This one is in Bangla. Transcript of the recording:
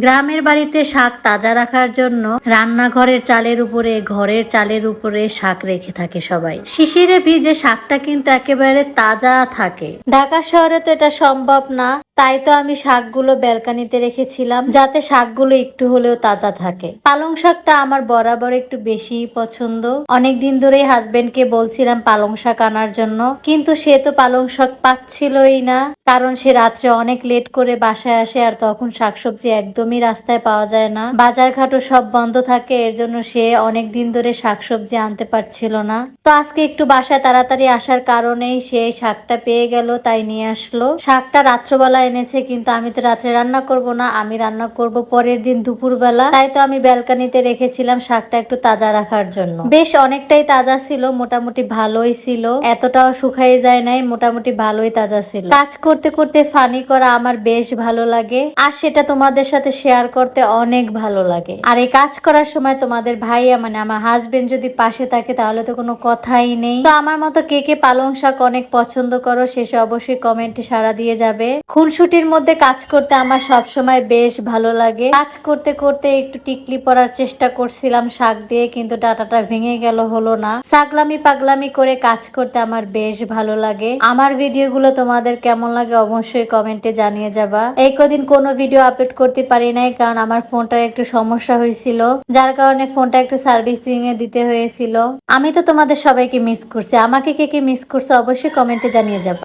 গ্রামের বাড়িতে শাক তাজা রাখার জন্য রান্নাঘরের চালের উপরে ঘরের চালের উপরে শাক রেখে থাকে সবাই। শিশিরে ভিজে শাকটা কিন্তু একেবারে তাজা থাকে। ঢাকা শহরে তো এটা সম্ভব না, তাই তো আমি শাকগুলো ব্যালকানিতে রেখেছিলাম যাতে শাকগুলো একটু হলেও তাজা থাকে। পালং শাকটা আমার বরাবর একটু বেশি পছন্দ। অনেকদিন ধরেই হাজবেন্ডকে বলছিলাম পালং শাক আনার জন্য, কিন্তু সে তো পালং শাক পাচ্ছিলই না, কারণ সে রাত্রে অনেক লেট করে বাসায় আসে আর তখন শাকসবজি একদমই রাস্তায় পাওয়া যায় না, বাজারঘাটও সব বন্ধ থাকে। এর জন্য সে অনেক দিন ধরে শাকসবজি আনতে পারছিল না। তো আজকে একটু বাসায় তাড়াতাড়ি আসার কারণেই সে শাকটা পেয়ে গেল, তাই নিয়ে আসলো। শাকটা রাত্রবেলা এনেছে, কিন্তু আমি তো রাত্রে রান্না করব না, আমি রান্না করব পরের দিন দুপুরবেলা। তাই তো আমি ব্যালকানিতে রেখেছিলাম শাকটা একটু তাজা রাখার জন্য। বেশ অনেকটাই তাজা ছিল, মোটামুটি ভালোই ছিল, এতটাও শুকাই যায় নাই, মোটামুটি ভালোই তাজা ছিল। কাজ করতে করতে ফানি করা আমার বেশ ভালো লাগে, আর সেটা তোমাদের সাথে শেয়ার করতে অনেক ভালো লাগে। আর এই কাজ করার সময় তোমাদের ভাইয়া মানে আমার হাজবেন্ড যদি পাশে থাকে তাহলে তো কোনো কথাই নেই। তো আমার মতো কে কে পালং শাক অনেক পছন্দ করো শেষে অবশ্যই কমেন্টে সাড়া দিয়ে যাবে। খুনসুটির মধ্যে কাজ করতে আমার সব সময় বেশ ভালো লাগে। কাজ করতে করতে একটু টিকলি পরার চেষ্টা করছিলাম শাক দিয়ে, কিন্তু ডাটাটা ভেঙে গেল, হলো না। ছাগলামি পাগলামি করে কাজ করতে আমার বেশ ভালো লাগে। আমার ভিডিওগুলো তোমাদের কেমন লাগে অবশ্যই কমেন্টে জানিয়ে যাবা। এই কদিন কোনো ভিডিও আপলোড করতে পারি নাই, কারণ আমার ফোনটার একটু সমস্যা হয়েছিল, যার কারণে ফোনটা একটু সার্ভিসিং এ দিতে হয়েছিল। আমি তো তোমাদের সবাইকে মিস করছি, আমাকে কে কে মিস করছে অবশ্যই কমেন্টে জানিয়ে যাবা।